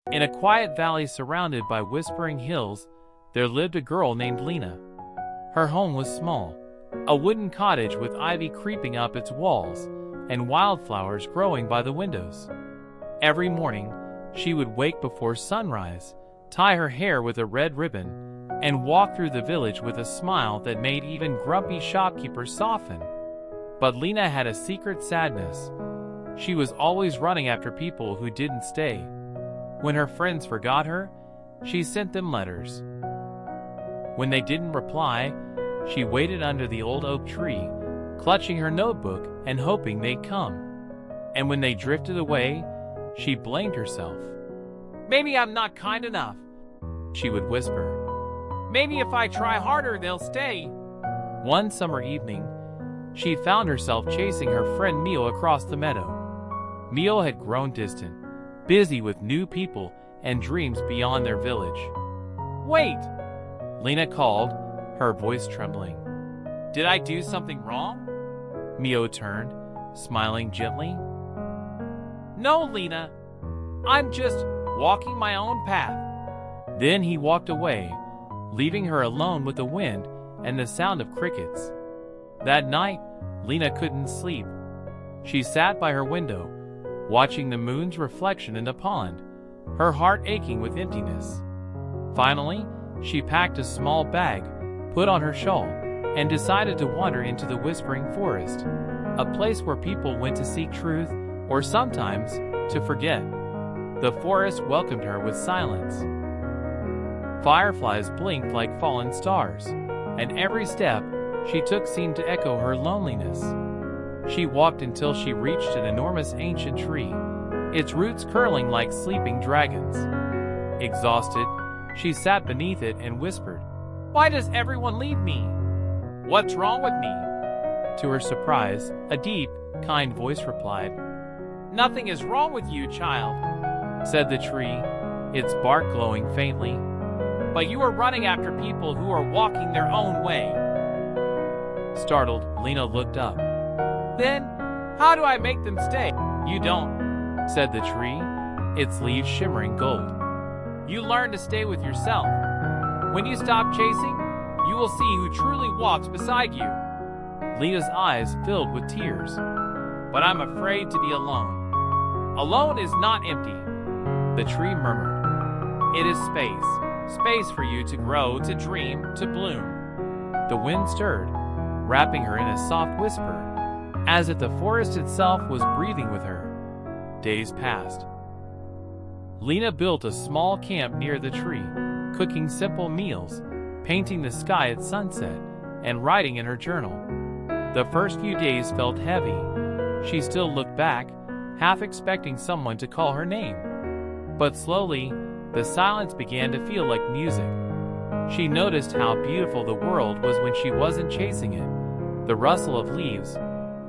In a quiet valley surrounded by whispering hills, there lived a girl named Lena. Her home was small, a wooden cottage with ivy creeping up its walls and wildflowers growing by the windows. Every morning, she would wake before sunrise, tie her hair with a red ribbon, and walk through the village with a smile that made even grumpy shopkeepers soften. But Lena had a secret sadness. She was always running after people who didn't stay. When her friends forgot her, she sent them letters. When they didn't reply, she waited under the old oak tree, clutching her notebook and hoping they'd come. And when they drifted away, she blamed herself. "Maybe I'm not kind enough," she would whisper. "Maybe if I try harder, they'll stay." One summer evening, she found herself chasing her friend Mio across the meadow. Mio had grown distant, busy with new people and dreams beyond their village. "Wait!" Lena called, her voice trembling. "Did I do something wrong?" Mio turned, smiling gently. "No, Lena. I'm just walking my own path." Then he walked away, leaving her alone with the wind and the sound of crickets. That night, Lena couldn't sleep. She sat by her window, watching the moon's reflection in the pond, her heart aching with emptiness. Finally, she packed a small bag, put on her shawl, and decided to wander into the Whispering Forest, a place where people went to seek truth, or sometimes to forget. The forest welcomed her with silence. Fireflies blinked like fallen stars, and every step she took seemed to echo her loneliness. She walked until she reached an enormous ancient tree, its roots curling like sleeping dragons. Exhausted, she sat beneath it and whispered, "Why does everyone leave me? What's wrong with me?" To her surprise, a deep, kind voice replied, "Nothing is wrong with you, child," said the tree, its bark glowing faintly. "But you are running after people who are walking their own way." Startled, Lena looked up. "Then, how do I make them stay?" "You don't," said the tree, its leaves shimmering gold. "You learn to stay with yourself. When you stop chasing, you will see who truly walks beside you." Lena's eyes filled with tears. "But I'm afraid to be alone." "Alone is not empty," the tree murmured. "It is space for you to grow, to dream, to bloom." The wind stirred, wrapping her in a soft whisper, as if the forest itself was breathing with her. Days passed. Lena built a small camp near the tree, cooking simple meals, painting the sky at sunset, and writing in her journal. The first few days felt heavy. She still looked back, half expecting someone to call her name. But slowly, the silence began to feel like music. She noticed how beautiful the world was when she wasn't chasing it. The rustle of leaves,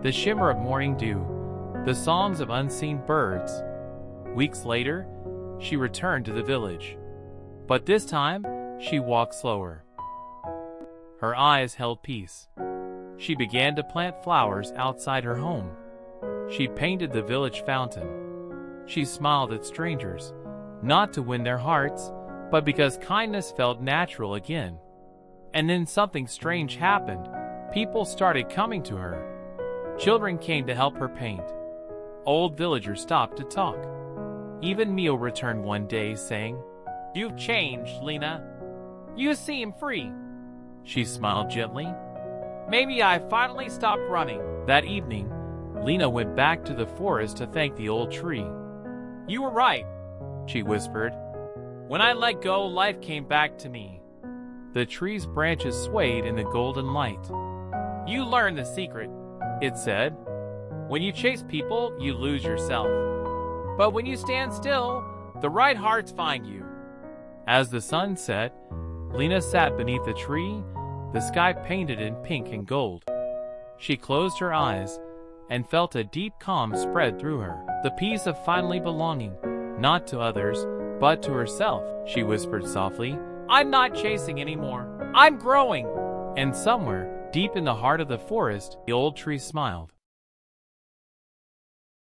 the shimmer of morning dew, the songs of unseen birds. Weeks later, she returned to the village. But this time, she walked slower. Her eyes held peace. She began to plant flowers outside her home. She painted the village fountain. She smiled at strangers, not to win their hearts, but because kindness felt natural again. And then something strange happened. People started coming to her. Children came to help her paint. Old villagers stopped to talk. Even Mio returned one day saying, "You've changed, Lena. You seem free." She smiled gently. "Maybe I finally stopped running." That evening, Lena went back to the forest to thank the old tree. "You were right," she whispered. "When I let go, life came back to me." The tree's branches swayed in the golden light. "You learned the secret," it said. "When you chase people, you lose yourself. But when you stand still, the right hearts find you." As the sun set, Lena sat beneath the tree, the sky painted in pink and gold. She closed her eyes and felt a deep calm spread through her, the peace of finally belonging, not to others, but to herself. She whispered softly, "I'm not chasing anymore. I'm growing." And somewhere, deep in the heart of the forest, the old tree smiled.